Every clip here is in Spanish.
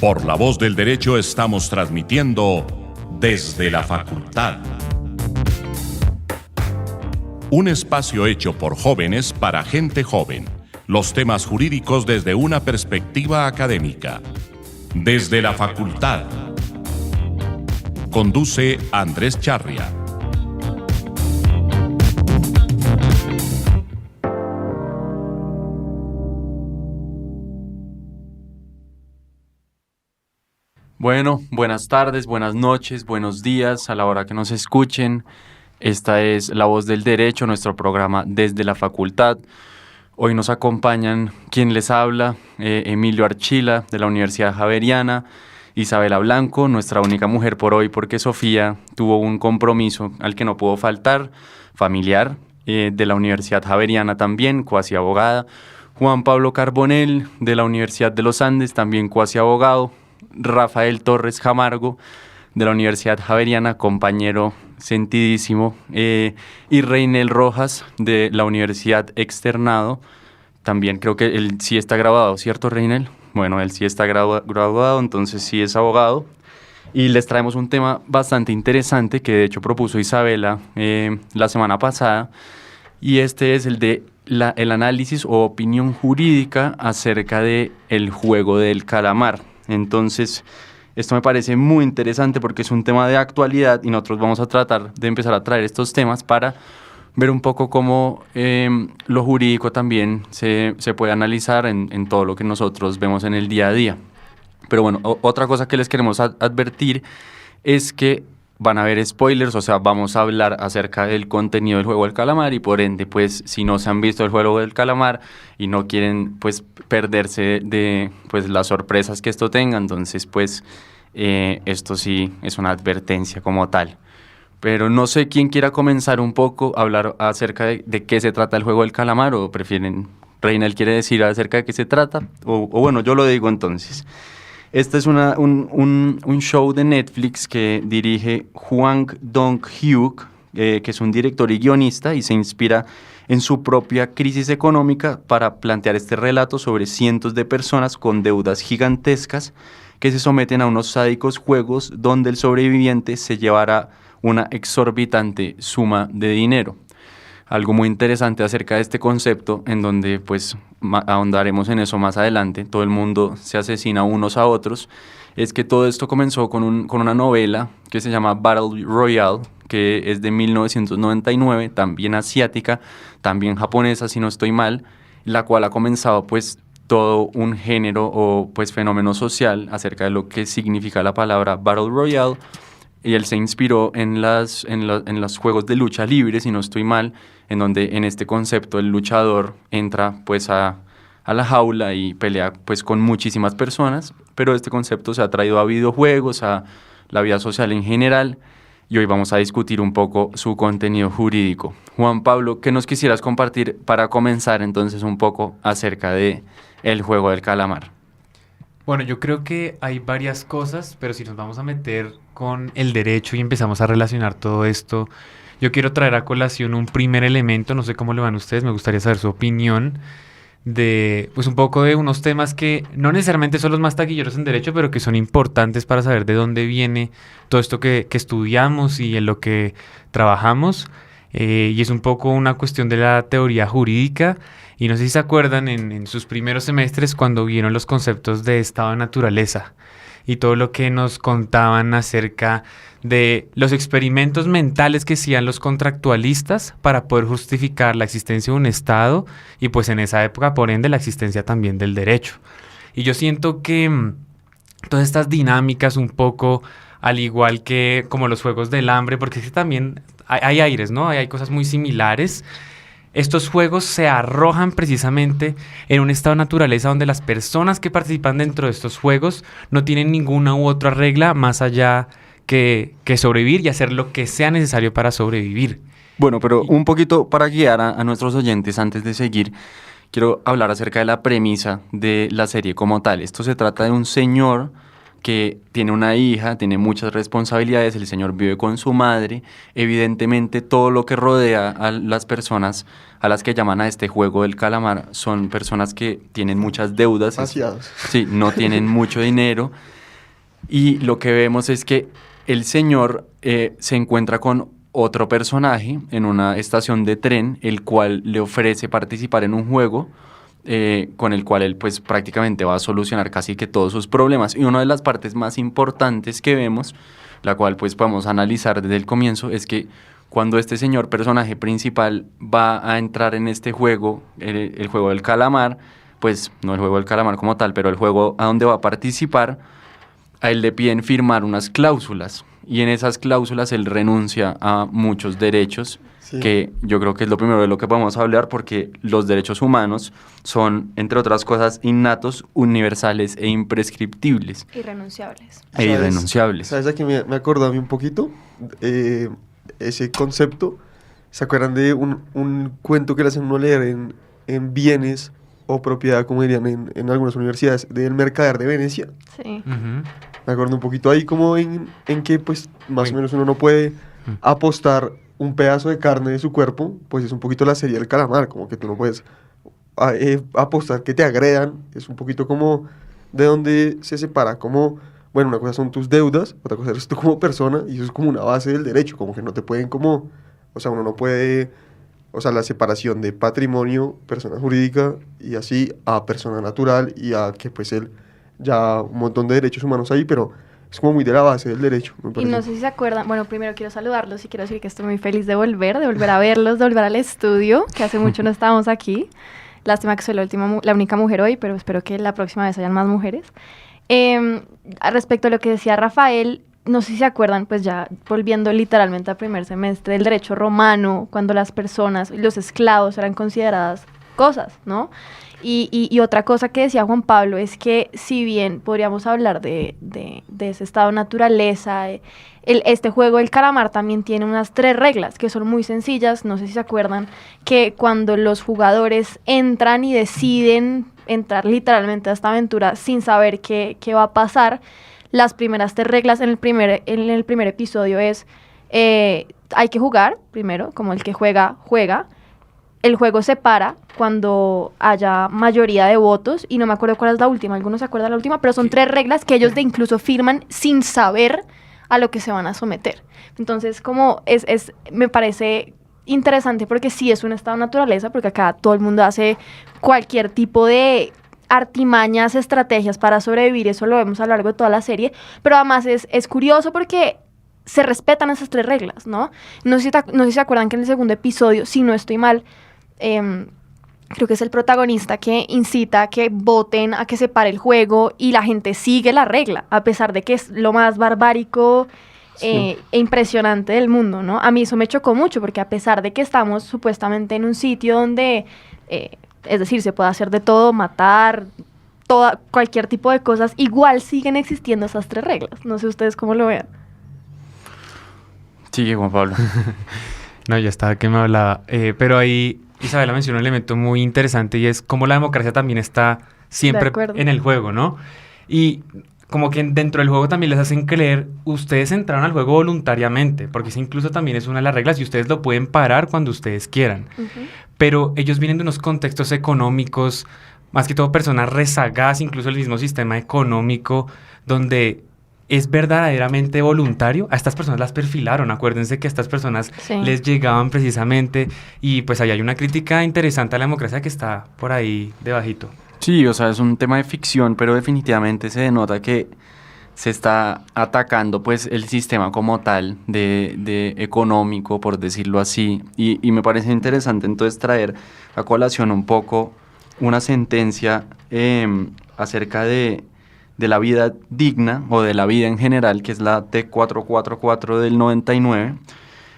Por La Voz del Derecho estamos transmitiendo desde la facultad. Un espacio hecho por jóvenes para gente joven. Los temas jurídicos desde una perspectiva académica. Desde la facultad. Conduce Andrés Charria. Bueno, buenas tardes, buenas noches, buenos días a la hora que nos escuchen. Esta es La Voz del Derecho, nuestro programa desde la facultad. Hoy nos acompañan quien les habla, Emilio Archila de la Universidad Javeriana, Isabela Blanco, nuestra única mujer por hoy porque Sofía tuvo un compromiso al que no pudo faltar, familiar, de la Universidad Javeriana también, cuasi abogada, Juan Pablo Carbonell de la Universidad de los Andes, también cuasi abogado, Rafael Torres Camargo de la Universidad Javeriana, compañero sentidísimo, y Reinel Rojas de la Universidad Externado, también creo que él sí está graduado, ¿cierto, Reinel? Bueno, él sí está graduado, entonces sí es abogado, y les traemos un tema bastante interesante que de hecho propuso Isabela la semana pasada, y este es el de el análisis o opinión jurídica acerca de el juego del calamar. Entonces, esto me parece muy interesante porque es un tema de actualidad y nosotros vamos a tratar de empezar a traer estos temas para ver un poco cómo lo jurídico también se puede analizar en todo lo que nosotros vemos en el día a día. Pero bueno, otra cosa que les queremos advertir es que van a haber spoilers, o sea, vamos a hablar acerca del contenido del juego del calamar y por ende, pues, si no se han visto el juego del calamar y no quieren, pues, perderse de, pues, las sorpresas que esto tenga, entonces, pues, esto sí es una advertencia como tal. Pero no sé quién quiera comenzar un poco a hablar acerca de qué se trata el juego del calamar, o prefieren, Reinel quiere decir acerca de qué se trata, o bueno, yo lo digo entonces. Este es un show de Netflix que dirige Hwang Dong-hyuk, que es un director y guionista, y se inspira en su propia crisis económica para plantear este relato sobre cientos de personas con deudas gigantescas que se someten a unos sádicos juegos donde el sobreviviente se llevará una exorbitante suma de dinero. Algo muy interesante acerca de este concepto, en donde pues ahondaremos en eso más adelante, todo el mundo se asesina unos a otros, es que todo esto comenzó con una novela que se llama Battle Royale, que es de 1999, también asiática, también japonesa si no estoy mal, la cual ha comenzado pues todo un género o pues fenómeno social acerca de lo que significa la palabra Battle Royale. Y él se inspiró en los juegos de lucha libre, si no estoy mal, en donde en este concepto el luchador entra pues a la jaula y pelea pues con muchísimas personas, pero este concepto se ha traído a videojuegos, a la vida social en general, y hoy vamos a discutir un poco su contenido jurídico. Juan Pablo, ¿qué nos quisieras compartir para comenzar entonces un poco acerca de el juego del calamar? Bueno, yo creo que hay varias cosas, pero si nos vamos a meter con el derecho y empezamos a relacionar todo esto, yo quiero traer a colación un primer elemento, no sé cómo le van ustedes, me gustaría saber su opinión, de pues un poco de unos temas que no necesariamente son los más taquilleros en derecho, pero que son importantes para saber de dónde viene todo esto que estudiamos y en lo que trabajamos, y es un poco una cuestión de la teoría jurídica. Y no sé si se acuerdan en sus primeros semestres cuando vieron los conceptos de estado de naturaleza y todo lo que nos contaban acerca de los experimentos mentales que hacían los contractualistas para poder justificar la existencia de un estado y pues en esa época por ende la existencia también del derecho. Y yo siento que todas estas dinámicas un poco al igual que como los juegos del hambre, porque es que también hay aires, ¿no? Hay cosas muy similares. Estos juegos se arrojan precisamente en un estado de naturaleza donde las personas que participan dentro de estos juegos no tienen ninguna u otra regla más allá que sobrevivir y hacer lo que sea necesario para sobrevivir. Bueno, pero un poquito para guiar a nuestros oyentes antes de seguir, quiero hablar acerca de la premisa de la serie como tal. Esto se trata de un señor que tiene una hija, tiene muchas responsabilidades, el señor vive con su madre, evidentemente todo lo que rodea a las personas a las que llaman a este juego del calamar son personas que tienen muchas deudas, Demasiados. sí, no tienen mucho dinero, y lo que vemos es que el señor se encuentra con otro personaje en una estación de tren, el cual le ofrece participar en un juego con el cual él pues prácticamente va a solucionar casi que todos sus problemas. Y una de las partes más importantes que vemos, la cual pues podemos analizar desde el comienzo, es que cuando este señor personaje principal va a entrar en este juego, el juego del calamar, pues no el juego del calamar como tal, pero el juego a donde va a participar, a él le piden firmar unas cláusulas, y en esas cláusulas él renuncia a muchos derechos, Sí. que yo creo que es lo primero de lo que podemos hablar, porque los derechos humanos son, entre otras cosas, innatos, universales e imprescriptibles Irrenunciables. e irrenunciables. ¿Sabes? Aquí me acordó a mí un poquito ese concepto. ¿Se acuerdan de un cuento que le hacen uno leer en bienes o propiedad, como dirían en algunas universidades, del Mercader de Venecia? Sí. Ujú. Me acuerdo un poquito ahí como en que pues más o menos uno no puede apostar un pedazo de carne de su cuerpo, pues es un poquito la serie del calamar, como que tú no puedes apostar que te agredan, es un poquito como de donde se separa, como, bueno, una cosa son tus deudas, otra cosa eres tú como persona, y eso es como una base del derecho, como que no te pueden como, o sea, uno no puede, o sea, la separación de patrimonio, persona jurídica, y así a persona natural, y a que pues él, ya un montón de derechos humanos ahí, pero es como muy de la base del derecho, me Y parece. no sé si se acuerdan, bueno, primero quiero saludarlos y quiero decir que estoy muy feliz de volver a verlos, de volver al estudio, que hace mucho no estábamos aquí. Lástima que soy la única mujer hoy, pero espero que la próxima vez hayan más mujeres. Respecto a lo que decía Rafael, no sé si se acuerdan, pues ya volviendo literalmente al primer semestre del derecho romano, cuando las personas, los esclavos eran consideradas cosas, ¿no? Y otra cosa que decía Juan Pablo es que si bien podríamos hablar de ese estado de naturaleza, este juego del calamar también tiene unas 3 reglas que son muy sencillas, no sé si se acuerdan, que cuando los jugadores entran y deciden entrar literalmente a esta aventura sin saber qué va a pasar, las primeras 3 reglas en el primer episodio es hay que jugar primero, como el que juega. El juego se para cuando haya mayoría de votos, y no me acuerdo cuál es la última, algunos se acuerdan la última, pero son 3 reglas que ellos de incluso firman sin saber a lo que se van a someter. Entonces, como me parece interesante porque sí es un estado de naturaleza, porque acá todo el mundo hace cualquier tipo de artimañas, estrategias para sobrevivir, eso lo vemos a lo largo de toda la serie, pero además es curioso porque se respetan esas 3 reglas, ¿no? No sé si se acuerdan que en el segundo episodio, si no estoy mal, creo que es el protagonista que incita a que voten, a que se pare el juego, y la gente sigue la regla, a pesar de que es lo más barbárico e impresionante del mundo, ¿no? A mí eso me chocó mucho, porque a pesar de que estamos supuestamente en un sitio donde, es decir, se puede hacer de todo, matar, cualquier tipo de cosas, igual siguen existiendo esas 3 reglas. No sé ustedes cómo lo vean. Sigue, Juan Pablo. No, ya estaba que me hablaba. Pero ahí Isabela mencionó un elemento muy interesante, y es cómo la democracia también está siempre en el juego, ¿no? Y como que dentro del juego también les hacen creer, ustedes entraron al juego voluntariamente, porque eso incluso también es una de las reglas, y ustedes lo pueden parar cuando ustedes quieran. Uh-huh. Pero ellos vienen de unos contextos económicos, más que todo personas rezagadas, incluso el mismo sistema económico, donde es verdaderamente voluntario. A estas personas las perfilaron, acuérdense que a estas personas les llegaban precisamente, y pues ahí hay una crítica interesante a la democracia que está por ahí debajito. Sí, o sea, es un tema de ficción, pero definitivamente se denota que se está atacando pues el sistema como tal de económico, por decirlo así, y me parece interesante entonces traer a colación un poco una sentencia acerca de la vida digna, o de la vida en general, que es la T444 del 99,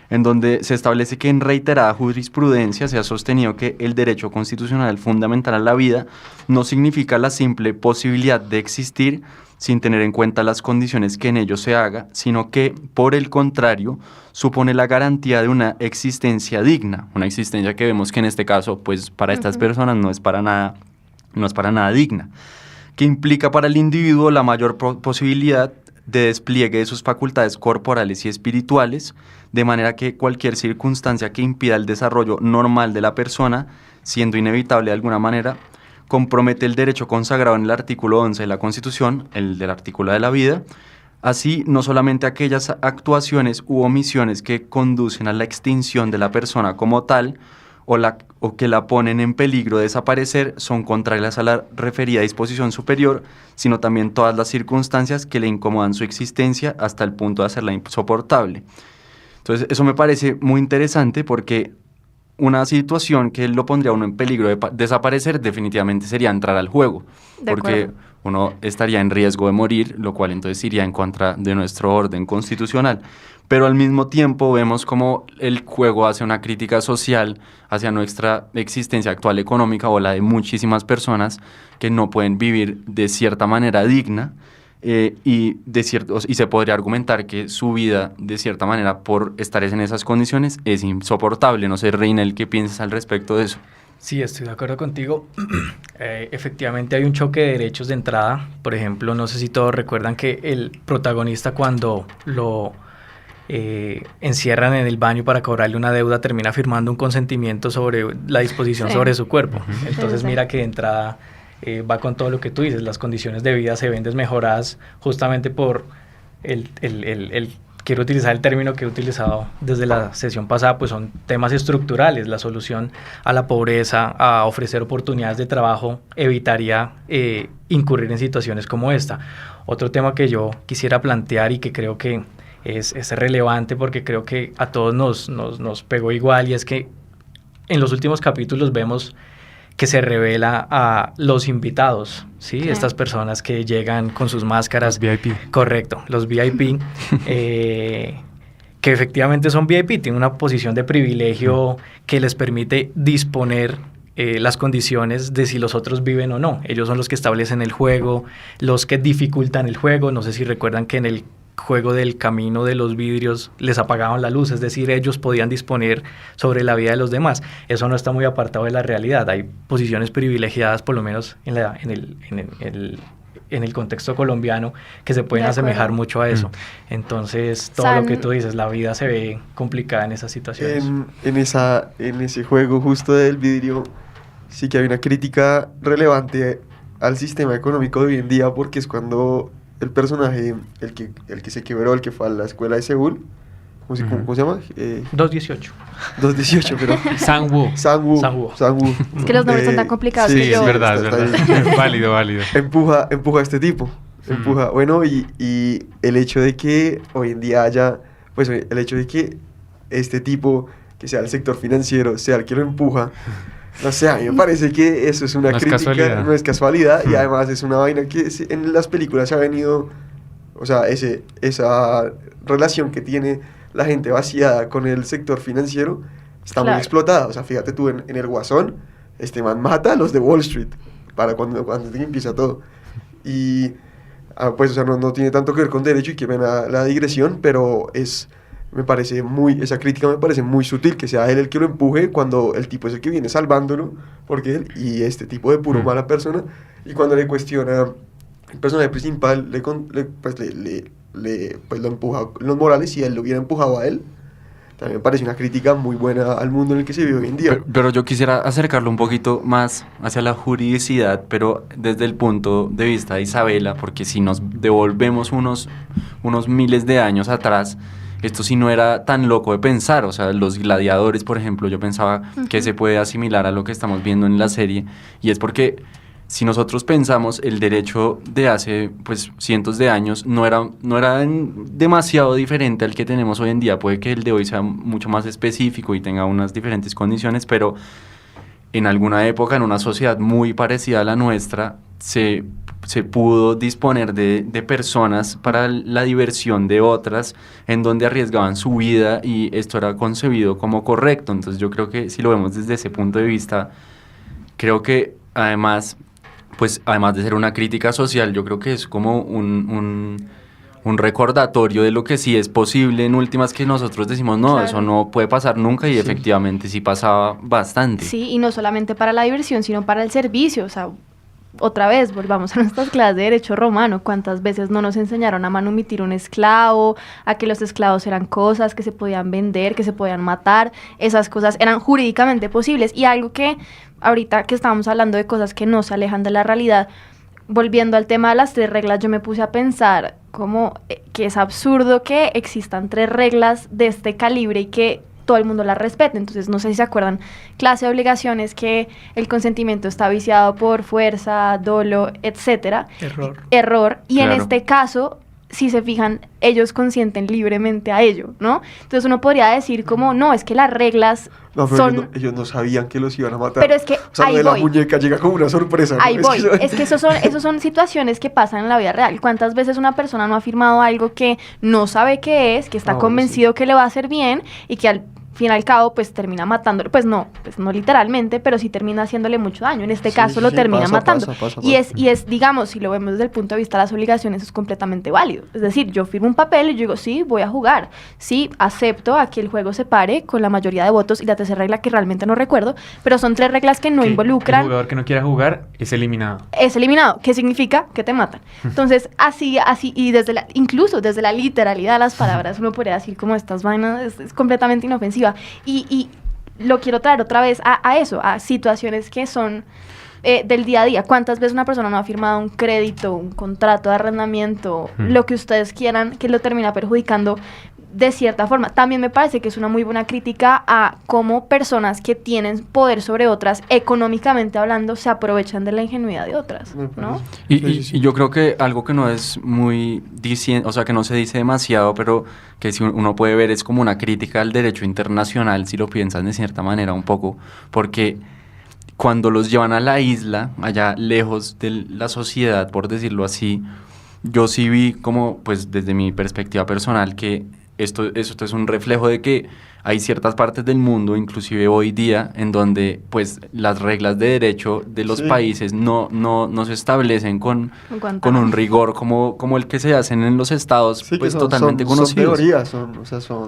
en donde se establece que en reiterada jurisprudencia se ha sostenido que el derecho constitucional fundamental a la vida no significa la simple posibilidad de existir sin tener en cuenta las condiciones que en ello se haga, sino que, por el contrario, supone la garantía de una existencia digna, una existencia que vemos que en este caso, pues para estas personas no es para nada digna. que implica para el individuo la mayor posibilidad de despliegue de sus facultades corporales y espirituales, de manera que cualquier circunstancia que impida el desarrollo normal de la persona, siendo inevitable de alguna manera, compromete el derecho consagrado en el artículo 11 de la Constitución, el del artículo de la vida, así no solamente aquellas actuaciones u omisiones que conducen a la extinción de la persona como tal, o que la ponen en peligro de desaparecer, son contrarias a la referida disposición superior, sino también todas las circunstancias que le incomodan su existencia hasta el punto de hacerla insoportable. Entonces, eso me parece muy interesante porque una situación que lo pondría a uno en peligro de desaparecer definitivamente sería entrar al juego, porque uno estaría en riesgo de morir, lo cual entonces iría en contra de nuestro orden constitucional. Pero al mismo tiempo vemos como el juego hace una crítica social hacia nuestra existencia actual económica o la de muchísimas personas que no pueden vivir de cierta manera digna, y se podría argumentar que su vida, de cierta manera, por estar en esas condiciones, es insoportable. No sé, Reinel, ¿qué piensas al respecto de eso? Sí, estoy de acuerdo contigo. Efectivamente hay un choque de derechos de entrada. Por ejemplo, no sé si todos recuerdan que el protagonista, cuando lo encierran en el baño para cobrarle una deuda, termina firmando un consentimiento sobre la disposición sobre su cuerpo. Entonces mira que de entrada va con todo lo que tú dices, las condiciones de vida se ven desmejoradas justamente por quiero utilizar el término que he utilizado desde la sesión pasada, pues son temas estructurales. La solución a la pobreza, a ofrecer oportunidades de trabajo, evitaría incurrir en situaciones como esta. Otro tema que yo quisiera plantear y que creo que es relevante porque creo que a todos nos pegó igual, y es que en los últimos capítulos vemos que se revela a los invitados, ¿sí? Sí. Estas personas que llegan con sus máscaras. Los VIP. Correcto, los VIP, que efectivamente son VIP, tienen una posición de privilegio que les permite disponer las condiciones de si los otros viven o no. Ellos son los que establecen el juego, los que dificultan el juego. No sé si recuerdan que en el juego del camino de los vidrios les apagaban la luz, es decir, ellos podían disponer sobre la vida de los demás. Eso no está muy apartado de la realidad. Hay posiciones privilegiadas, por lo menos en el contexto colombiano, que se pueden asemejar mucho a eso. Entonces, todo lo que tú dices, la vida se ve complicada en esas situaciones. En ese juego justo del vidrio, sí que hay una crítica relevante al sistema económico de hoy en día, porque es cuando el personaje, el que se quebró, el que fue a la escuela de Seúl, ¿cómo se llama? 218. 218, pero... Sang-woo. Es que los nombres son tan complicados. Sí, que yo... es verdad. Válido. Empuja a este tipo. Bueno, y el hecho de que hoy en día haya... Pues el hecho de que este tipo, que sea el sector financiero, sea el que lo empuja... No sé, a mí me parece que eso es una crítica, no es casualidad, y además es una vaina que en las películas se ha venido, o sea, esa relación que tiene la gente vaciada con el sector financiero está muy explotada. O sea, fíjate tú en El Guasón, este man mata a los de Wall Street para cuando empieza todo. Y pues, o sea, no tiene tanto que ver con derecho, y que ven la digresión, pero esa crítica me parece muy sutil, que sea él el que lo empuje cuando el tipo es el que viene salvándolo, porque y este tipo de puro mala persona, y cuando le cuestiona el personaje principal, lo empuja los morales, y él lo hubiera empujado a él. También me parece una crítica muy buena al mundo en el que se vive hoy en día. Pero yo quisiera acercarlo un poquito más hacia la juridicidad, pero desde el punto de vista de Isabela, porque si nos devolvemos unos miles de años atrás, esto sí no era tan loco de pensar. O sea, los gladiadores, por ejemplo, yo pensaba que se puede asimilar a lo que estamos viendo en la serie, y es porque si nosotros pensamos, el derecho de hace pues cientos de años no era demasiado diferente al que tenemos hoy en día. Puede que el de hoy sea mucho más específico y tenga unas diferentes condiciones, pero en alguna época, en una sociedad muy parecida a la nuestra, se pudo disponer de personas para la diversión de otras, en donde arriesgaban su vida, y esto era concebido como correcto. Entonces yo creo que si lo vemos desde ese punto de vista, creo que además de ser una crítica social, yo creo que es como un recordatorio de lo que sí es posible, en últimas, que nosotros decimos, no, claro, eso no puede pasar nunca, y efectivamente sí pasaba bastante. Sí, y no solamente para la diversión, sino para el servicio. O sea, otra vez, volvamos a nuestras clases de derecho romano. ¿Cuántas veces no nos enseñaron a manumitir un esclavo, a que los esclavos eran cosas que se podían vender, que se podían matar? Esas cosas eran jurídicamente posibles. Y algo que ahorita que estábamos hablando de cosas que no se alejan de la realidad, volviendo al tema de las 3 reglas, yo me puse a pensar como que es absurdo que existan 3 reglas de este calibre y que todo el mundo las respete. Entonces, no sé si se acuerdan, clase de obligaciones, que el consentimiento está viciado por fuerza, dolo, etcétera. Error. Y Claro. en este caso, si se fijan, ellos consienten libremente a ello, ¿no? Entonces uno podría decir como, no, es que las reglas No, pero son... ellos no sabían que los iban a matar. Pero es que O sea, lo ahí de la voy. muñeca llega como una sorpresa, ¿no? Ahí voy. eso- Es que esos son situaciones que pasan en la vida real. ¿Cuántas veces una persona no ha firmado algo que no sabe qué es, que está Ah, bueno, convencido que le va a hacer bien y que al fin y al cabo pues termina matándolo? Pues no literalmente, pero sí termina haciéndole mucho daño. En este Sí, caso sí, lo sí, termina pasa, matando. pasa. Y es, digamos, si lo vemos desde el punto de vista de las obligaciones, es completamente válido. Es decir, yo firmo un papel y yo digo, sí, voy a jugar. Sí, acepto a que el juego se pare con la mayoría de votos. Y la tercera regla que realmente no recuerdo, pero son 3 reglas que no Que involucran... El jugador que no quiera jugar es eliminado. Es eliminado. ¿Qué significa? Que te matan. Entonces, así, y incluso desde la literalidad de las palabras, uno podría decir como estas vainas es completamente inofensiva. Y lo quiero traer otra vez a eso, a situaciones que son del día a día. ¿Cuántas veces una persona no ha firmado un crédito, un contrato de arrendamiento, lo que ustedes quieran, que lo termina perjudicando de cierta forma? También me parece que es una muy buena crítica a cómo personas que tienen poder sobre otras, económicamente hablando, se aprovechan de la ingenuidad de otras, Me ¿no? parece. Y, Sí, y- sí, sí. y yo creo que algo que no es muy o sea, que no se dice demasiado, pero que si uno puede ver es como una crítica al derecho internacional, si lo piensan de cierta manera un poco, porque cuando los llevan a la isla, allá lejos de la sociedad, por decirlo así, yo sí vi como, pues desde mi perspectiva personal, que esto es un reflejo de que hay ciertas partes del mundo, inclusive hoy día, en donde pues las reglas de derecho de los Sí. países no se establecen con En cuanto a- un rigor como el que se hacen en los estados, Sí, que pues son- totalmente son conocidos. teorías, son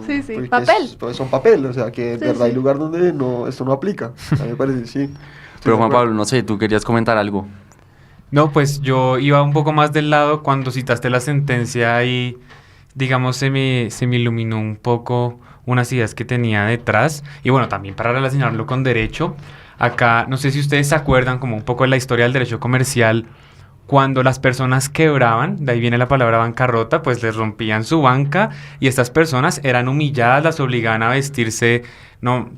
Sí, sí, pues, papel. pues, son papel, o sea, que en Sí, verdad hay sí. lugar donde esto no aplica. A mí me parece, sí. Estoy Pero de Juan acuerdo. Pablo, no sé, tú querías comentar algo. No, pues yo iba un poco más del lado cuando citaste la sentencia y, digamos, se me iluminó un poco unas ideas que tenía detrás. Y bueno, también para relacionarlo con derecho, acá, no sé si ustedes se acuerdan como un poco de la historia del derecho comercial, cuando las personas quebraban, de ahí viene la palabra bancarrota, pues les rompían su banca y estas personas eran humilladas, las obligaban a vestirse, no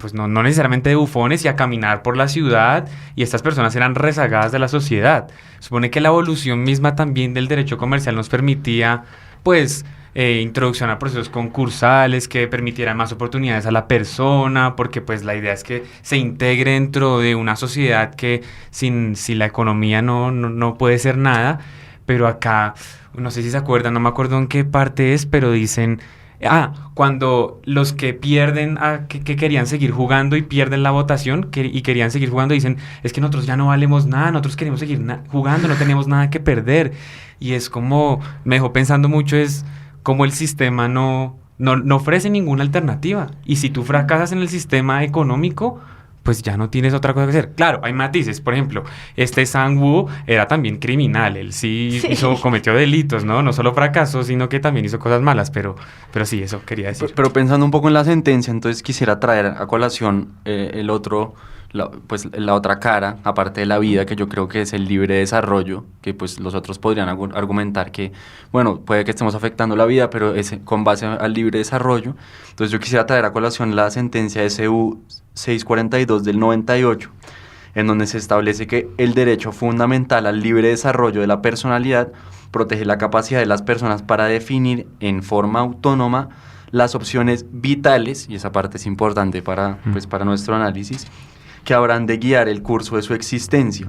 necesariamente de bufones y a caminar por la ciudad, y estas personas eran rezagadas de la sociedad. Supone que la evolución misma también del derecho comercial nos permitía, pues, introducción a procesos concursales que permitieran más oportunidades a la persona, porque pues la idea es que se integre dentro de una sociedad que sin la economía no puede ser nada. Pero acá, no sé si se acuerdan, no me acuerdo en qué parte es, pero dicen, cuando los que pierden, que querían seguir jugando y pierden la votación y querían seguir jugando, dicen, es que nosotros ya no valemos nada, nosotros queremos seguir jugando, no tenemos nada que perder. Y es como, me dejó pensando mucho, es como el sistema no ofrece ninguna alternativa. Y si tú fracasas en el sistema económico, pues ya no tienes otra cosa que hacer. Claro, hay matices. Por ejemplo, este Sang-woo era también criminal. Él sí, cometió delitos, ¿no? No solo fracasó, sino que también hizo cosas malas. Pero sí, eso quería decir. Pero pensando un poco en la sentencia, entonces quisiera traer a colación la otra cara, aparte de la vida, que yo creo que es el libre desarrollo, que pues los otros podrían argumentar que, bueno, puede que estemos afectando la vida, pero es con base al libre desarrollo. Entonces yo quisiera traer a colación la sentencia SU 642 del 98, en donde se establece que el derecho fundamental al libre desarrollo de la personalidad protege la capacidad de las personas para definir en forma autónoma las opciones vitales, y esa parte es importante para nuestro análisis, que habrán de guiar el curso de su existencia.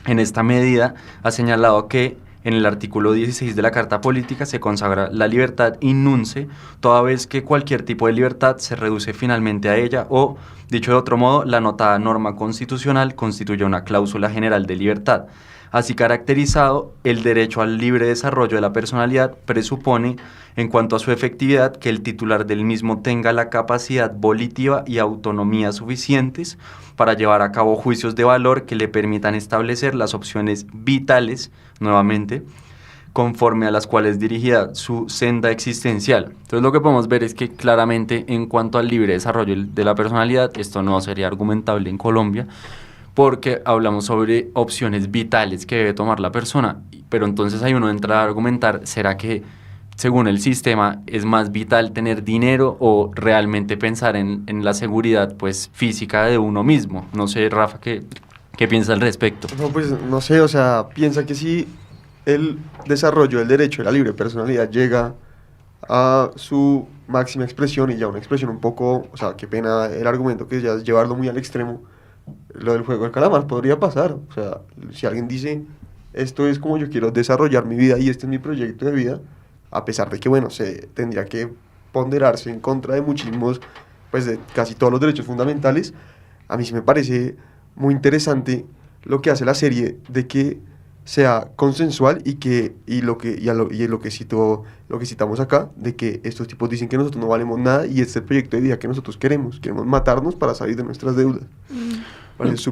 En esta medida ha señalado que en el artículo 16 de la Carta Política se consagra la libertad in nunce, toda vez que cualquier tipo de libertad se reduce finalmente a ella o, dicho de otro modo, la anotada norma constitucional constituye una cláusula general de libertad. Así caracterizado, el derecho al libre desarrollo de la personalidad presupone, en cuanto a su efectividad, que el titular del mismo tenga la capacidad volitiva y autonomía suficientes para llevar a cabo juicios de valor que le permitan establecer las opciones vitales, nuevamente, conforme a las cuales dirigida su senda existencial. Entonces lo que podemos ver es que claramente en cuanto al libre desarrollo de la personalidad, esto no sería argumentable en Colombia, porque hablamos sobre opciones vitales que debe tomar la persona, pero entonces ahí uno entra a argumentar, ¿será que según el sistema es más vital tener dinero o realmente pensar en la seguridad pues física de uno mismo? No sé, Rafa, ¿qué piensas al respecto? No, pues no sé, o sea, piensa que si el desarrollo del derecho de la libre personalidad llega a su máxima expresión, y ya una expresión un poco, o sea, qué pena el argumento que ya es llevarlo muy al extremo, lo del juego del calamar podría pasar. O sea, si alguien dice, esto es como yo quiero desarrollar mi vida y este es mi proyecto de vida, a pesar de que, bueno, se tendría que ponderarse en contra de muchísimos, pues de casi todos los derechos fundamentales, a mí sí me parece muy interesante lo que hace la serie de que sea consensual y lo que citamos acá, de que estos tipos dicen que nosotros no valemos nada y este es el proyecto de vida que nosotros queremos matarnos para salir de nuestras deudas.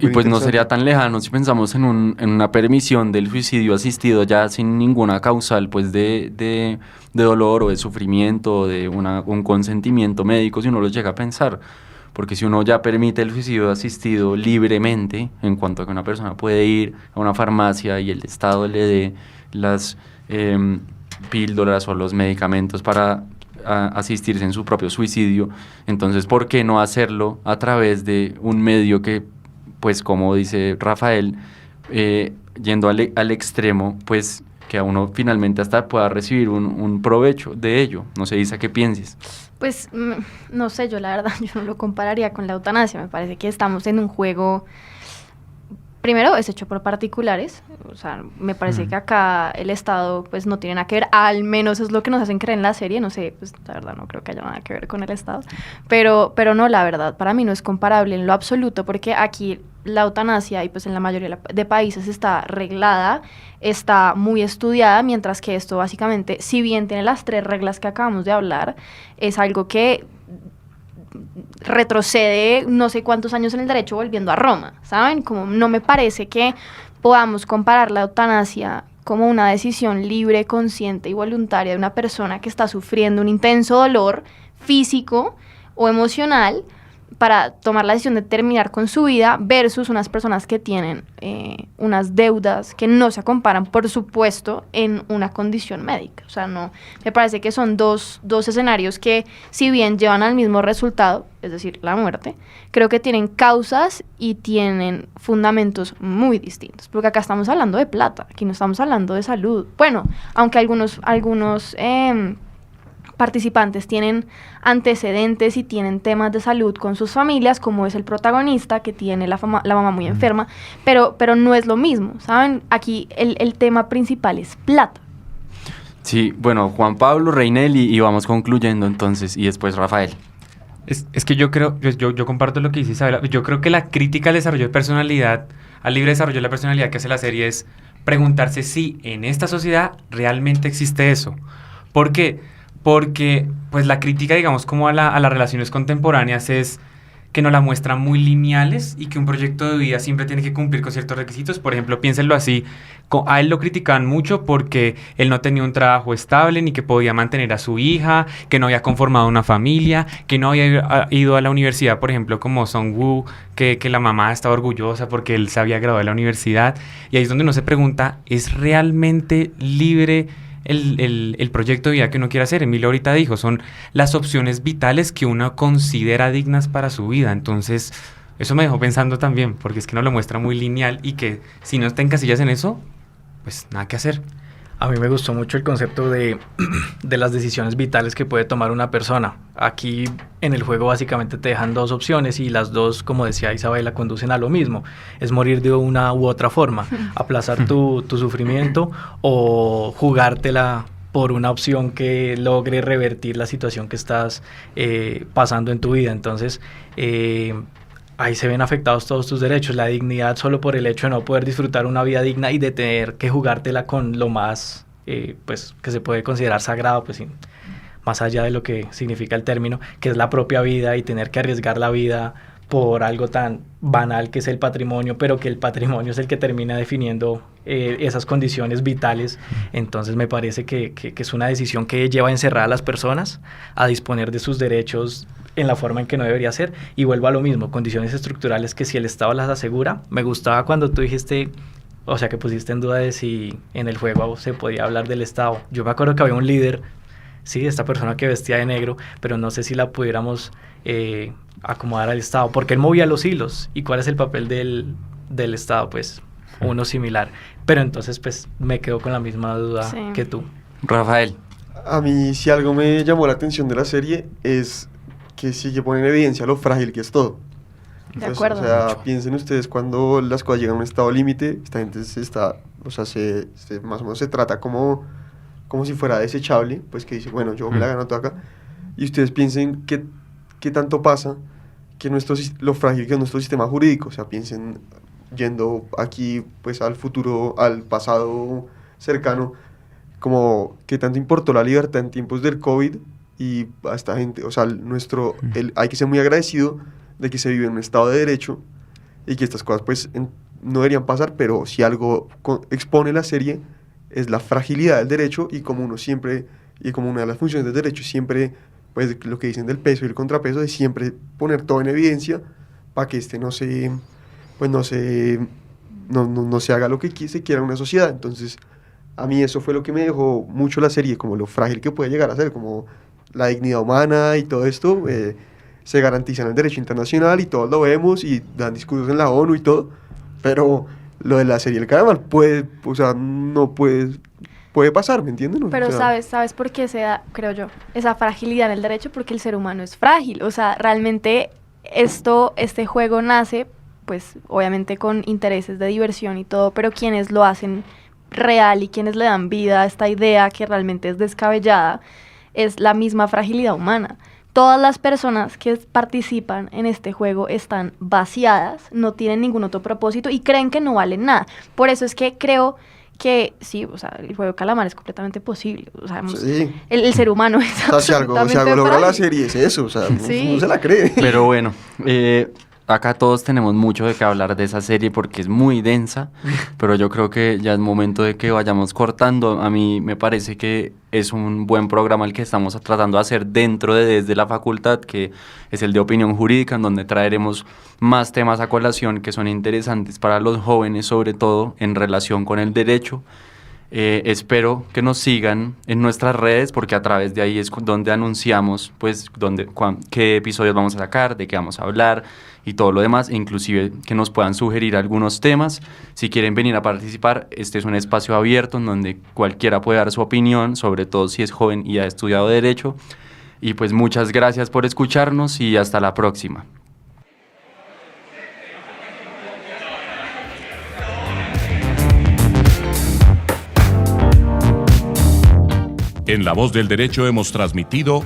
Y pues no sería tan lejano si pensamos en una permisión del suicidio asistido ya sin ninguna causal pues de dolor o de sufrimiento o de un consentimiento médico, si uno lo llega a pensar. Porque si uno ya permite el suicidio asistido libremente, en cuanto a que una persona puede ir a una farmacia y el Estado le dé las píldoras o los medicamentos para asistirse en su propio suicidio, entonces ¿por qué no hacerlo a través de un medio que, pues como dice Rafael, yendo al extremo, pues que a uno finalmente hasta pueda recibir un provecho de ello? No sé, Isa, ¿qué pienses? Pues no sé, yo la verdad yo no lo compararía con la eutanasia. Me parece que estamos en un juego, primero es hecho por particulares, o sea, me parece que acá el Estado pues no tiene nada que ver, al menos es lo que nos hacen creer en la serie, no sé, pues la verdad no creo que haya nada que ver con el Estado, pero no, la verdad, para mí no es comparable en lo absoluto, porque aquí la eutanasia, y pues en la mayoría de países está reglada, está muy estudiada, mientras que esto básicamente, si bien tiene las 3 reglas que acabamos de hablar, es algo que retrocede no sé cuántos años en el derecho volviendo a Roma, ¿saben? Como no me parece que podamos comparar la eutanasia como una decisión libre, consciente y voluntaria de una persona que está sufriendo un intenso dolor físico o emocional para tomar la decisión de terminar con su vida versus unas personas que tienen unas deudas que no se comparan, por supuesto, en una condición médica. O sea, no, me parece que son dos escenarios que, si bien llevan al mismo resultado, es decir, la muerte, creo que tienen causas y tienen fundamentos muy distintos. Porque acá estamos hablando de plata, aquí no estamos hablando de salud. Bueno, aunque algunos participantes tienen antecedentes y tienen temas de salud con sus familias, como es el protagonista que tiene la mamá muy enferma, pero no es lo mismo, ¿saben? Aquí el tema principal es plata. Sí, bueno, Juan Pablo, Reinel y vamos concluyendo entonces, y después Rafael. Es que yo creo, yo comparto lo que dice Isabela, yo creo que la crítica al desarrollo de personalidad, al libre desarrollo de la personalidad que hace la serie es preguntarse si en esta sociedad realmente existe eso. ¿Por qué? Porque pues la crítica, digamos, como a las relaciones contemporáneas es que nos la muestran muy lineales y que un proyecto de vida siempre tiene que cumplir con ciertos requisitos. Por ejemplo, piénsenlo así, a él lo criticaban mucho porque él no tenía un trabajo estable ni que podía mantener a su hija, que no había conformado una familia, que no había ido a la universidad, por ejemplo, como Song-woo, que la mamá estaba orgullosa porque él se había graduado de la universidad. Y ahí es donde uno se pregunta, ¿es realmente libre el proyecto de vida que uno quiere hacer? Emilio ahorita dijo, son las opciones vitales que uno considera dignas para su vida. Entonces, eso me dejó pensando también, porque es que no lo muestra muy lineal y que si no te encasillas en eso, pues nada que hacer. A mí me gustó mucho el concepto de las decisiones vitales que puede tomar una persona. Aquí en el juego básicamente te dejan 2 opciones y las 2, como decía Isabela, conducen a lo mismo. Es morir de una u otra forma, aplazar tu sufrimiento o jugártela por una opción que logre revertir la situación que estás pasando en tu vida. Entonces, ahí se ven afectados todos tus derechos, la dignidad solo por el hecho de no poder disfrutar una vida digna y de tener que jugártela con lo más, pues, que se puede considerar sagrado, pues, más allá de lo que significa el término, que es la propia vida y tener que arriesgar la vida por algo tan banal que es el patrimonio, pero que el patrimonio es el que termina definiendo esas condiciones vitales. Entonces me parece que es una decisión que lleva a encerrar a las personas a disponer de sus derechos en la forma en que no debería ser, y vuelvo a lo mismo, condiciones estructurales que si el Estado las asegura. Me gustaba cuando tú dijiste, o sea, que pusiste en duda de si en el juego se podía hablar del Estado. Yo me acuerdo que había un líder, sí, esta persona que vestía de negro, pero no sé si la pudiéramos acomodar al Estado, porque él movía los hilos. ¿Y cuál es el papel del Estado? Pues uno similar. Pero entonces pues me quedo con la misma duda que tú. Rafael. A mí, si algo me llamó la atención de la serie, es que sí que pone en evidencia lo frágil que es todo. De acuerdo. O sea, piensen ustedes, cuando las cosas llegan a un estado límite, esta gente más o menos se trata como si fuera desechable, pues que dice, bueno, yo me la gano todo acá. Y ustedes piensen qué tanto pasa, lo frágil que es nuestro sistema jurídico. O sea, piensen, yendo aquí pues al futuro, al pasado cercano, como qué tanto importó la libertad en tiempos del COVID y a esta gente. O sea, hay que ser muy agradecido de que se vive en un estado de derecho y que estas cosas pues no deberían pasar, pero si algo expone la serie es la fragilidad del derecho, y como una de las funciones del derecho siempre, pues lo que dicen del peso y el contrapeso, de siempre poner todo en evidencia para que no se haga lo que se quiera en una sociedad. Entonces, a mí eso fue lo que me dejó mucho la serie, como lo frágil que puede llegar a ser, como la dignidad humana y todo esto. Se garantiza en el derecho internacional y todos lo vemos y dan discursos en la ONU y todo, pero lo de la serie El Calamar puede pasar, ¿me entienden? Pero o sea, ¿sabes por qué se da, creo yo, esa fragilidad en el derecho? Porque el ser humano es frágil. O sea, realmente este juego nace, pues, obviamente con intereses de diversión y todo, pero quienes lo hacen real y quienes le dan vida a esta idea que realmente es descabellada, es la misma fragilidad humana. Todas las personas que participan en este juego están vaciadas, no tienen ningún otro propósito y creen que no valen nada. Por eso es que creo que sí, o sea, el juego de calamar es completamente posible. O sea, sí. el ser humano es si algo logra la serie es eso, o sea, sí. no se la cree. Pero bueno, acá todos tenemos mucho de qué hablar de esa serie porque es muy densa, pero yo creo que ya es momento de que vayamos cortando. A mí me parece que es un buen programa el que estamos tratando de hacer dentro de Desde la Facultad, que es el de opinión jurídica, en donde traeremos más temas a colación que son interesantes para los jóvenes, sobre todo en relación con el derecho. Espero que nos sigan en nuestras redes, porque a través de ahí es donde anunciamos pues qué episodios vamos a sacar, de qué vamos a hablar y todo lo demás, e inclusive que nos puedan sugerir algunos temas. Si quieren venir a participar, este es un espacio abierto en donde cualquiera puede dar su opinión, sobre todo si es joven y ha estudiado Derecho. Y pues muchas gracias por escucharnos y hasta la próxima. En La Voz del Derecho hemos transmitido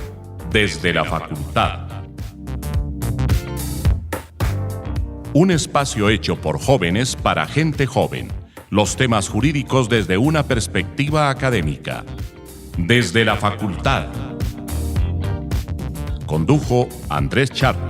Desde la Facultad. Un espacio hecho por jóvenes para gente joven. Los temas jurídicos desde una perspectiva académica. Desde la Facultad. Condujo Andrés Chapa.